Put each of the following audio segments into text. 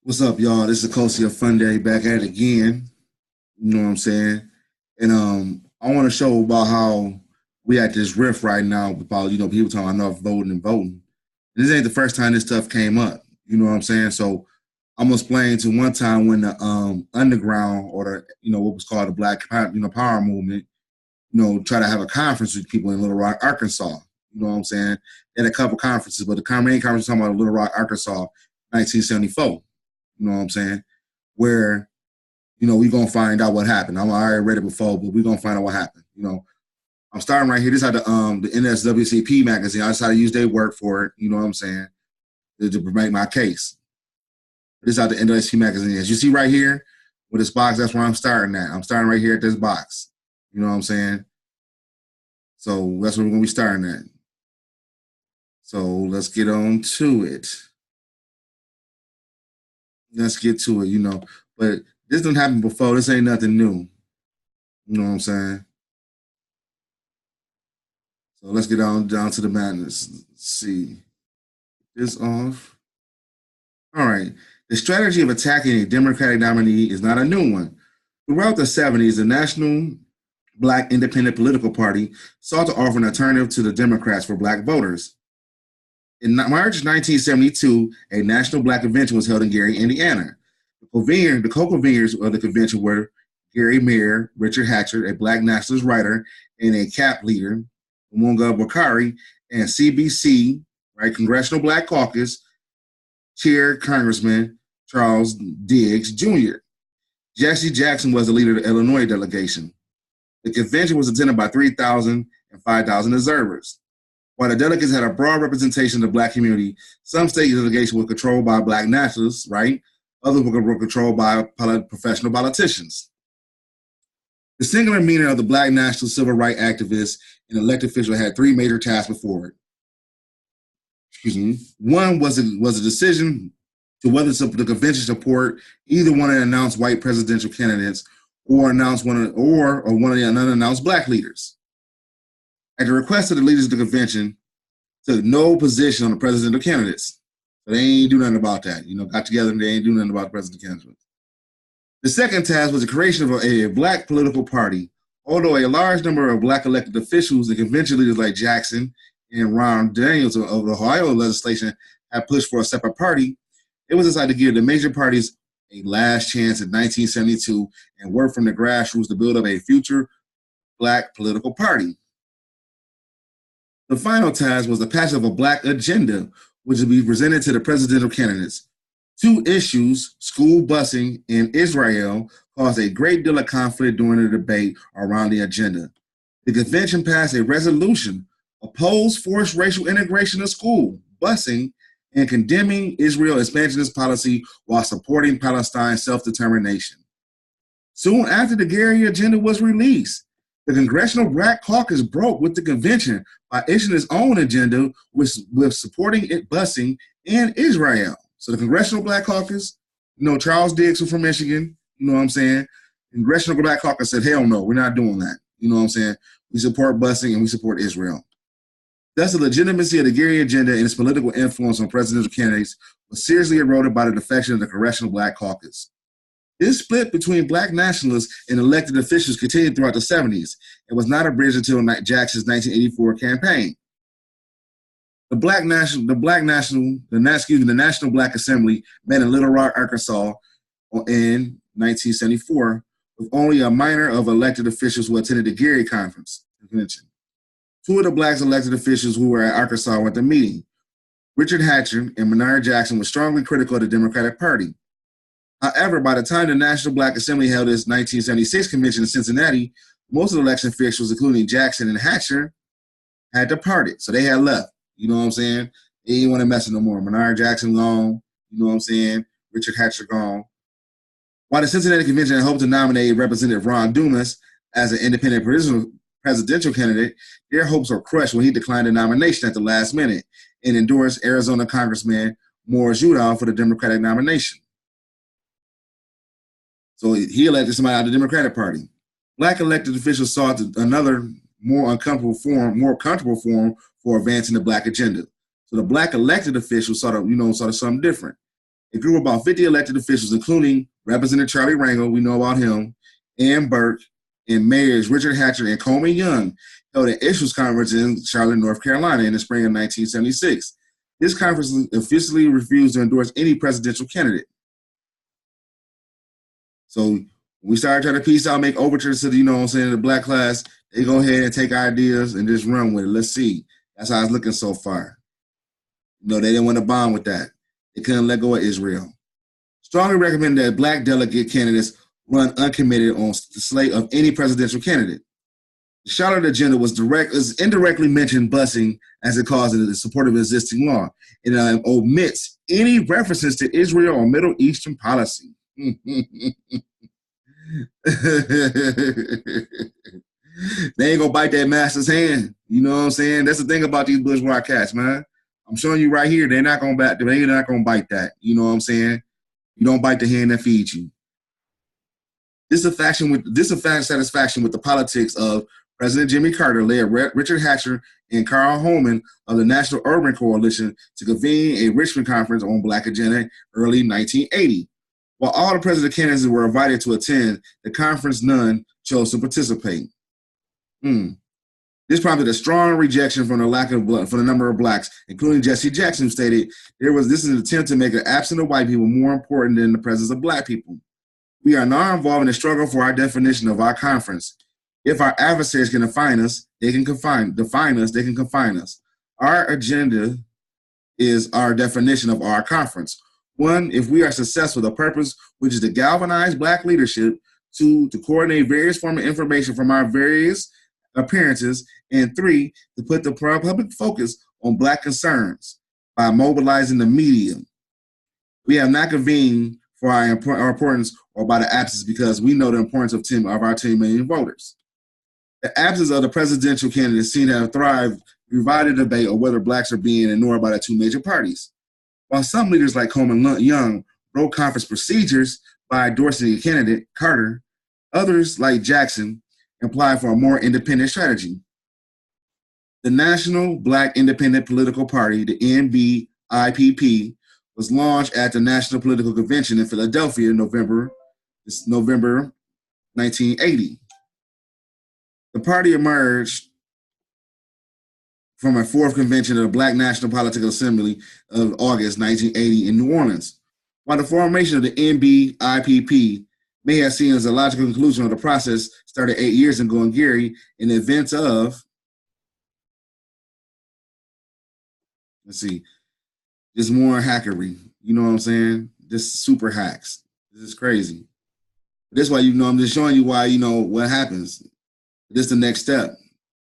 What's up, y'all? This is Iskosi Umfundisi back at it again. You know what I'm saying? And I want to show about how we at this rift right now about, people talking about enough voting and voting. And this ain't the first time this stuff came up. You know what I'm saying? So I'm gonna explain to one time when the underground or what was called the Black Power movement, try to have a conference with people in Little Rock, Arkansas. You know what I'm saying? They had a couple conferences, but the main conference was talking about Little Rock, Arkansas, 1974. You know what I'm saying? Where, we're going to find out what happened. I already read it before, but we're going to find out what happened. I'm starting right here. This is the NSWCP magazine. I decided to use their work for it, you know what I'm saying, to make my case. This is how the NSWCP magazine. As you see right here with this box, that's where I'm starting at. I'm starting right here at this box. You know what I'm saying? So that's where we're going to be starting at. So let's get on to it. Let's get to it, But this didn't happen before. This ain't nothing new. You know what I'm saying? So let's get down to the madness. Let's see. This off. All right. The strategy of attacking a Democratic nominee is not a new one. Throughout the 70s, the National Black Independent Political Party sought to offer an alternative to the Democrats for Black voters. In March 1972, a national Black convention was held in Gary, Indiana. The co-conveners of the convention were Gary Mayer, Richard Hatcher, a Black nationalist writer and a CAP leader, Munga Bakari, and CBC, Congressional Black Caucus, Chair Congressman Charles Diggs Jr. Jesse Jackson was the leader of the Illinois delegation. The convention was attended by 3,000 and 5,000 observers. While the delegates had a broad representation of the Black community, some state delegations were controlled by Black nationalists, Others were controlled by professional politicians. The singular meaning of the Black national civil rights activists and elected officials had three major tasks before it. One was a decision to whether the convention support either one of the announced white presidential candidates or one of the unannounced Black leaders. At the request of the leaders of the convention, took no position on the presidential candidates. So they ain't do nothing about that. Got together and they ain't do nothing about the presidential candidates. The second task was the creation of a Black political party. Although a large number of Black elected officials and convention leaders like Jackson and Ron Daniels of the Ohio legislation had pushed for a separate party, it was decided to give the major parties a last chance in 1972 and work from the grassroots to build up a future Black political party. The final task was the passage of a Black agenda, which would be presented to the presidential candidates. Two issues, school busing and Israel, caused a great deal of conflict during the debate around the agenda. The convention passed a resolution opposed forced racial integration of school, busing, and condemning Israel's expansionist policy while supporting Palestine's self-determination. Soon after the Gary agenda was released, the Congressional Black Caucus broke with the convention by issuing its own agenda with supporting it busing and Israel. So the Congressional Black Caucus, Charles Diggs was from Michigan, you know what I'm saying? Congressional Black Caucus said, hell no, we're not doing that. You know what I'm saying? We support busing and we support Israel. Thus, the legitimacy of the Gary agenda and its political influence on presidential candidates was seriously eroded by the defection of the Congressional Black Caucus. This split between Black nationalists and elected officials continued throughout the 70s and was not abridged until Jackson's 1984 campaign. The National Black Assembly met in Little Rock, Arkansas in 1974 with only a minor of elected officials who attended the Gary convention. Two of the Black elected officials who were at Arkansas were at the meeting. Richard Hatcher and Maynard Jackson were strongly critical of the Democratic Party. However, by the time the National Black Assembly held its 1976 convention in Cincinnati, most of the election officials, including Jackson and Hatcher, had departed. So they had left. You know what I'm saying? They didn't want to mess with no more. Maynard Jackson gone. You know what I'm saying? Richard Hatcher gone. While the Cincinnati convention had hoped to nominate Representative Ron Dumas as an independent presidential candidate, their hopes were crushed when he declined the nomination at the last minute and endorsed Arizona Congressman Morris Udall for the Democratic nomination. So he elected somebody out of the Democratic Party. Black elected officials sought another more comfortable forum for advancing the Black agenda. So the Black elected officials sought something different. A group of about 50 elected officials, including Representative Charlie Rangel, we know about him, Ann Burke, and mayors Richard Hatcher and Coleman Young, held an issues conference in Charlotte, North Carolina in the spring of 1976. This conference officially refused to endorse any presidential candidate. So we started trying to piece out, make overtures to the, the black class. They go ahead and take ideas and just run with it. Let's see. That's how it's looking so far. They didn't want to bond with that. They couldn't let go of Israel. Strongly recommend that black delegate candidates run uncommitted on the slate of any presidential candidate. The Charlotte agenda was indirectly mentioned busing as it calls it in support of existing law. It omits any references to Israel or Middle Eastern policy. They ain't gonna bite that master's hand. You know what I'm saying? That's the thing about these bourgeois cats, man. I'm showing you right here, they're not gonna bite that. You know what I'm saying? You don't bite the hand that feeds you. Dissatisfaction with the politics of President Jimmy Carter led Richard Hatcher and Carl Holman of the National Urban Coalition to convene a Richmond conference on Black agenda early 1980. While all the presidential candidates were invited to attend the conference, none chose to participate. This prompted a strong rejection from the number of blacks, including Jesse Jackson, who stated this is an attempt to make the absence of white people more important than the presence of black people. We are now involved in a struggle for our definition of our conference. If our adversaries can define us, they can confine us. Our agenda is our definition of our conference. 1, if we are successful, the purpose, which is to galvanize black leadership, 2, to coordinate various forms of information from our various appearances, and 3, to put the public focus on black concerns by mobilizing the media. We have not convened for our importance or by the absence because we know the importance of our 10 million voters. The absence of the presidential candidates seen to have thrived, revived the debate of whether blacks are being ignored by the two major parties. While some leaders like Coleman Young broke conference procedures by endorsing a candidate, Carter, others like Jackson applied for a more independent strategy. The National Black Independent Political Party, the NBIPP, was launched at the National Political Convention in Philadelphia in November 1980. The party emerged from a fourth convention of the Black National Political Assembly of August 1980 in New Orleans. While the formation of the NBIPP may have seen as a logical conclusion of the process started 8 years ago in Gary in the events of, just more hackery. You know what I'm saying? Just super hacks. This is crazy. That's why, I'm just showing you why, what happens. This is the next step.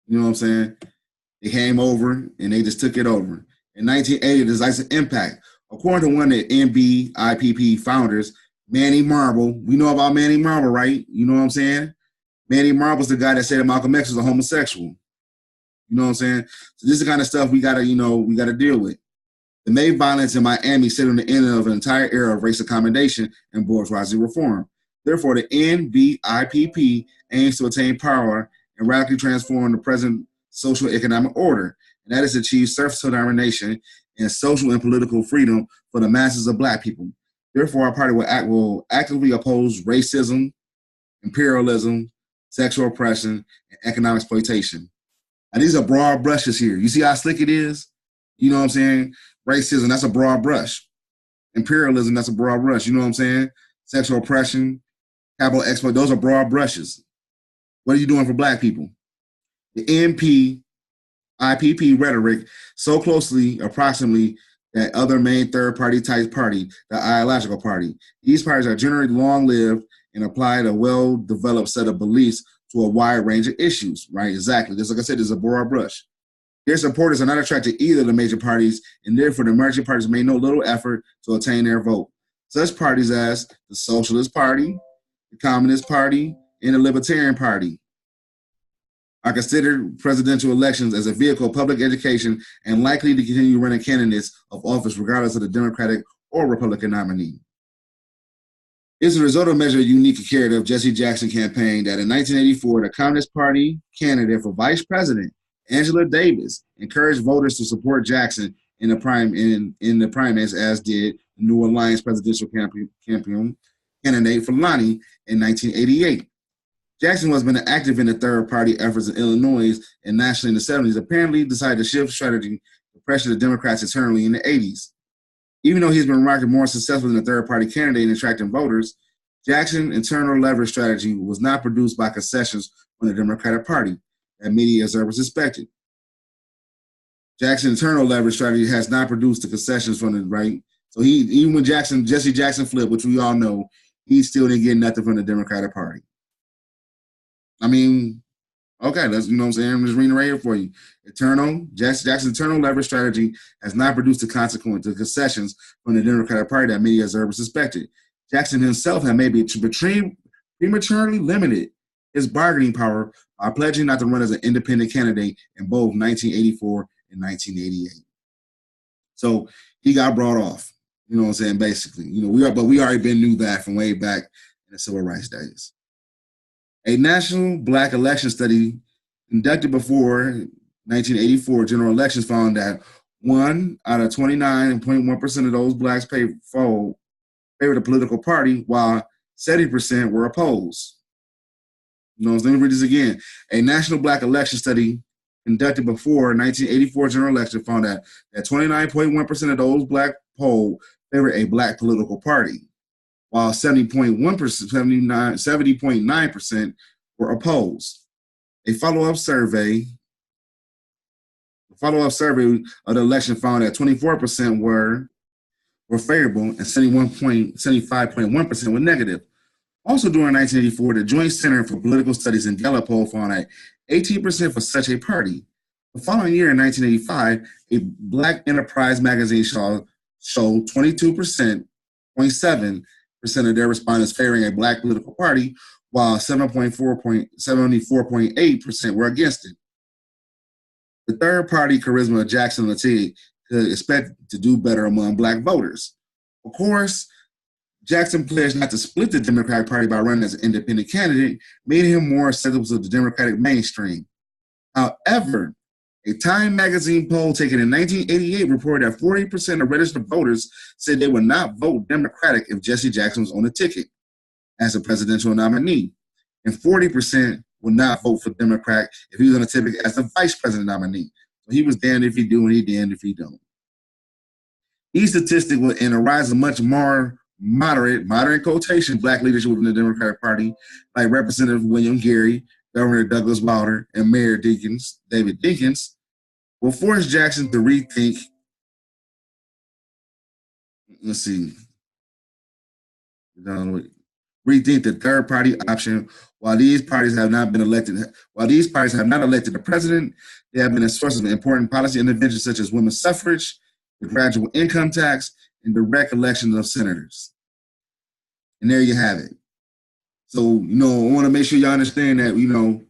You know what I'm saying? They came over and they just took it over. In 1980, there's like an impact. According to one of the NBIPP founders, Manny Marble, we know about Manny Marble, right? You know what I'm saying? Manny Marble's the guy that said that Malcolm X was a homosexual. You know what I'm saying? So this is the kind of stuff we gotta deal with. The May violence in Miami set on the end of an entire era of race accommodation and bourgeoisie reform. Therefore, the NBIPP aims to attain power and radically transform the present social economic order, and that is to achieve self-determination and social and political freedom for the masses of black people. Therefore, our party will actively oppose racism, imperialism, sexual oppression, and economic exploitation. And these are broad brushes here. You see how slick it is? You know what I'm saying? Racism, that's a broad brush. Imperialism, that's a broad brush. You know what I'm saying? Sexual oppression, capital exploit, those are broad brushes. What are you doing for black people? The NBIPP rhetoric so closely, approximately, that other main third-party type party, the ideological party. These parties are generally long-lived and apply a well-developed set of beliefs to a wide range of issues, right? Exactly. Just like I said, there's a broad brush. Their supporters are not attracted to either of the major parties, and therefore the emerging parties made no little effort to attain their vote. Such parties as the Socialist Party, the Communist Party, and the Libertarian Party are considered presidential elections as a vehicle of public education and likely to continue running candidates of office regardless of the Democratic or Republican nominee. It's a result of measure unique character of Jesse Jackson campaign that in 1984, the Communist Party candidate for vice president, Angela Davis, encouraged voters to support Jackson in the primaries, as did the New Alliance presidential campaign candidate for Lonnie in 1988. Jackson, who has been active in the third party efforts in Illinois and nationally in the 70s, apparently decided to shift strategy to pressure the Democrats internally in the 80s. Even though he's been rocking more successful than a third party candidate in attracting voters, Jackson's internal leverage strategy was not produced by concessions from the Democratic Party that many observers expected. Jackson's internal leverage strategy has not produced the concessions from the right. So even when Jesse Jackson flipped, which we all know, he still didn't get nothing from the Democratic Party. I mean, okay, that's, you know what I'm saying? I'm just reading right here for you. Jackson's internal leverage strategy has not produced the concessions from the Democratic Party that many observers suspected. Jackson himself had maybe prematurely limited his bargaining power by pledging not to run as an independent candidate in both 1984 and 1988. So he got brought off, you know what I'm saying, basically. You know, we already knew that from way back in the civil rights days. A national black election study conducted before 1984 general elections found that 1 out of 29.1% of those blacks favored a political party, while 70% were opposed. You know, let me read this again. A national black election study conducted before 1984 general election found that 29.1% of those black polled favored a black political party, while 70.9% were opposed. A follow-up survey of the election found that 24% were favorable and 75.1% were negative. Also during 1984, the Joint Center for Political Studies in Gallup poll found that 18% for such a party. The following year, in 1985, a Black Enterprise magazine showed 22.7% of their respondents favoring a black political party, while 74.8% were against it. The third party charisma of Jackson and Teague could expect to do better among black voters. Of course, Jackson pledged not to split the Democratic Party by running as an independent candidate, made him more acceptable to the Democratic mainstream. However, a Time magazine poll taken in 1988 reported that 40% of registered voters said they would not vote Democratic if Jesse Jackson was on the ticket as a presidential nominee, and 40% would not vote for Democrat if he was on the ticket as the vice president nominee. So he was damned if he do and he damned if he don't. These statistics will in a rise of much more moderate quotation, black leadership within the Democratic Party, like Representative William Geary, Governor Douglas Wilder, and Mayor David Dinkins, will force Jackson to rethink. Rethink the third party option. While these parties have not elected the president, they have been a source of important policy interventions such as women's suffrage, the gradual income tax, and direct elections of senators. And there you have it. So, you know, I want to make sure y'all understand that, you know,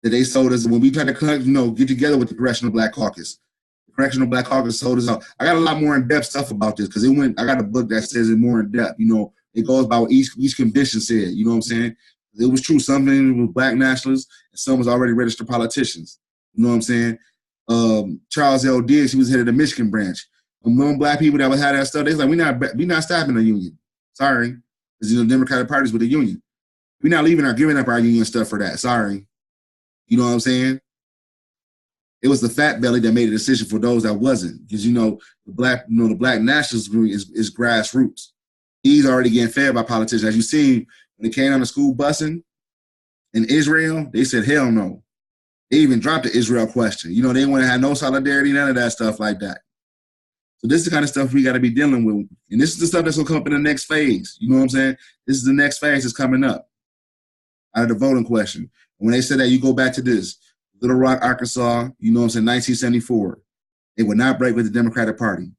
that they sold us, when we try to get together with the Congressional Black Caucus. The Congressional Black Caucus sold us out. I got a lot more in-depth stuff about this because I got a book that says it more in depth. You know, it goes by what each convention said, you know what I'm saying? It was true. Some things were black nationalists and some was already registered politicians. You know what I'm saying? Charles L. Diggs, he was head of the Michigan branch. Among black people that would have that stuff, they was like, we're not stopping the union. Sorry. Because, you know, Democratic parties with the union. We're not giving up our union stuff for that. Sorry. You know what I'm saying? It was the fat belly that made a decision for those that wasn't. Because, you know, the Black Nationalist group is grassroots. He's already getting fed by politicians. As you see, when they came on the school busing in Israel, they said, hell no. They even dropped the Israel question. You know, they didn't want to have no solidarity, none of that stuff like that. So this is the kind of stuff we got to be dealing with. And this is the stuff that's going to come up in the next phase. You know what I'm saying? This is the next phase that's coming up out of the voting question. And when they said that, you go back to this. Little Rock, Arkansas, you know what I'm saying, 1974. They would not break with the Democratic Party.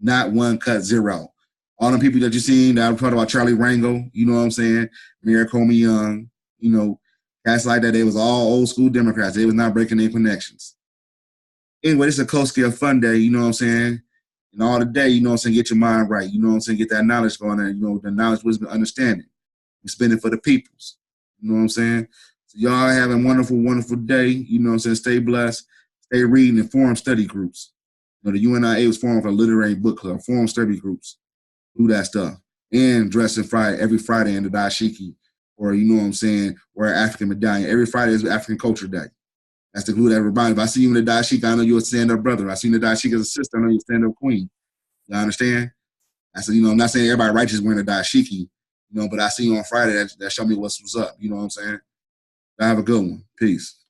Not one cut, zero. All them people that you seen, that I'm talking about Charlie Rango, you know what I'm saying, Mayor Comey Young, you know, cats like that, they was all old school Democrats. They was not breaking their connections. Anyway, this is a Coast Scale Fun Day, you know what I'm saying? And all the day, you know what I'm saying, get your mind right. You know what I'm saying? Get that knowledge going there, you know, the knowledge, wisdom, understanding. And spend it for the peoples. You know what I'm saying? So y'all have a wonderful, wonderful day. You know what I'm saying? Stay blessed. Stay reading and form study groups. You know, the UNIA was formed for literary book club, forum study groups, do that stuff, and dress every Friday in the dashiki, or you know what I'm saying, wear African medallion. Every Friday is African Culture Day. That's the glue that everybody. If I see you in the dashiki, I know you're a stand-up brother. If I see you in the dashiki as a sister, I know you're a stand-up queen. You understand? I said, you know, I'm not saying everybody righteous wearing a dashiki, you know, but I see you on Friday, that show me what's up. You know what I'm saying? I have a good one. Peace.